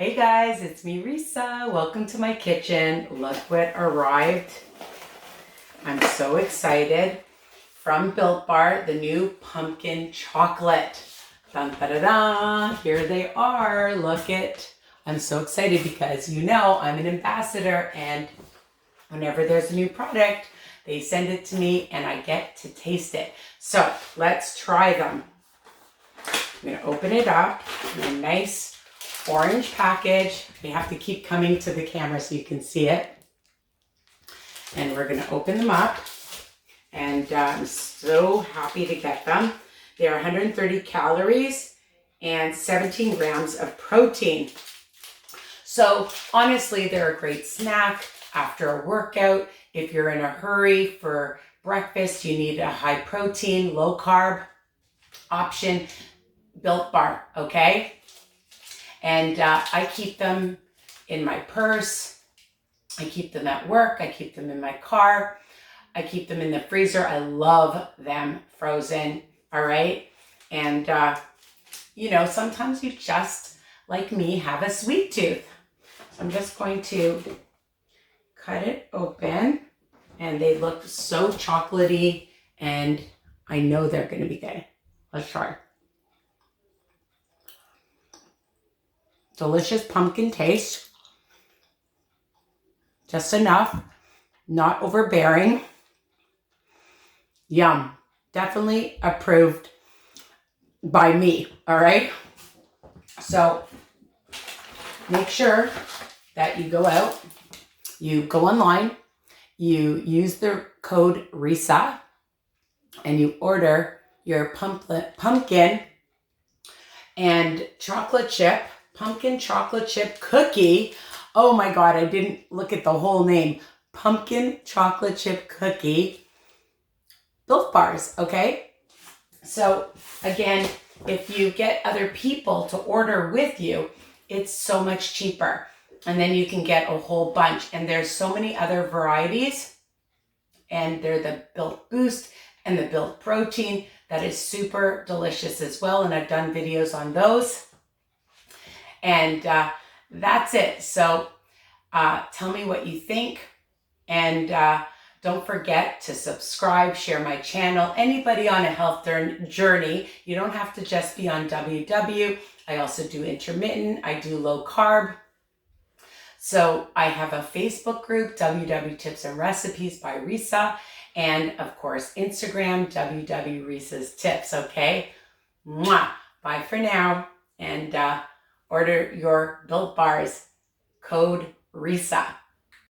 Hey guys, it's me, Risa. Welcome to my kitchen. Look what arrived. I'm so excited. From Built Bar, the new pumpkin chocolate. Dun, da, da, da. Here they are. Look it. I'm so excited because you know I'm an ambassador, and whenever there's a new product, they send it to me and I get to taste it. So let's try them. I'm going to open it up in a nice orange package. We have to keep coming to the camera so you can see it. And we're going to open them up. And I'm so happy to get them. They're 130 calories and 17 grams of protein. So honestly, they're a great snack after a workout. If you're in a hurry for breakfast, you need a high protein, low carb option. Built Bar, okay? And I keep them in my purse. I keep them at work. I keep them in my car. I keep them in the freezer. I love them frozen, all right? And, you know, sometimes you just, like me, have a sweet tooth. So I'm just going to cut it open. And they look so chocolatey, and I know they're going to be good. Let's try. Delicious pumpkin taste. Just enough, not overbearing. Yum. Definitely approved by me, all right? So make sure that you go out, you go online, you use the code Risa, and you order your pumpkin and pumpkin chocolate chip cookie. Oh my God, I didn't look at the whole name. Pumpkin chocolate chip cookie. Built Bars, okay? So again, if you get other people to order with you, it's so much cheaper. And then you can get a whole bunch. And there's so many other varieties. And they're the Built Boost and the Built Protein. That is super delicious as well. And I've done videos on those. And that's it. So tell me what you think. And don't forget to subscribe, share my channel. Anybody on a health journey, you don't have to just be on WW. I also do intermittent. I do low carb. So I have a Facebook group, WW Tips and Recipes by Risa. And of course, Instagram, WW Risa's Tips, okay? Mwah! Bye for now. And order your Built Bars, code Risa.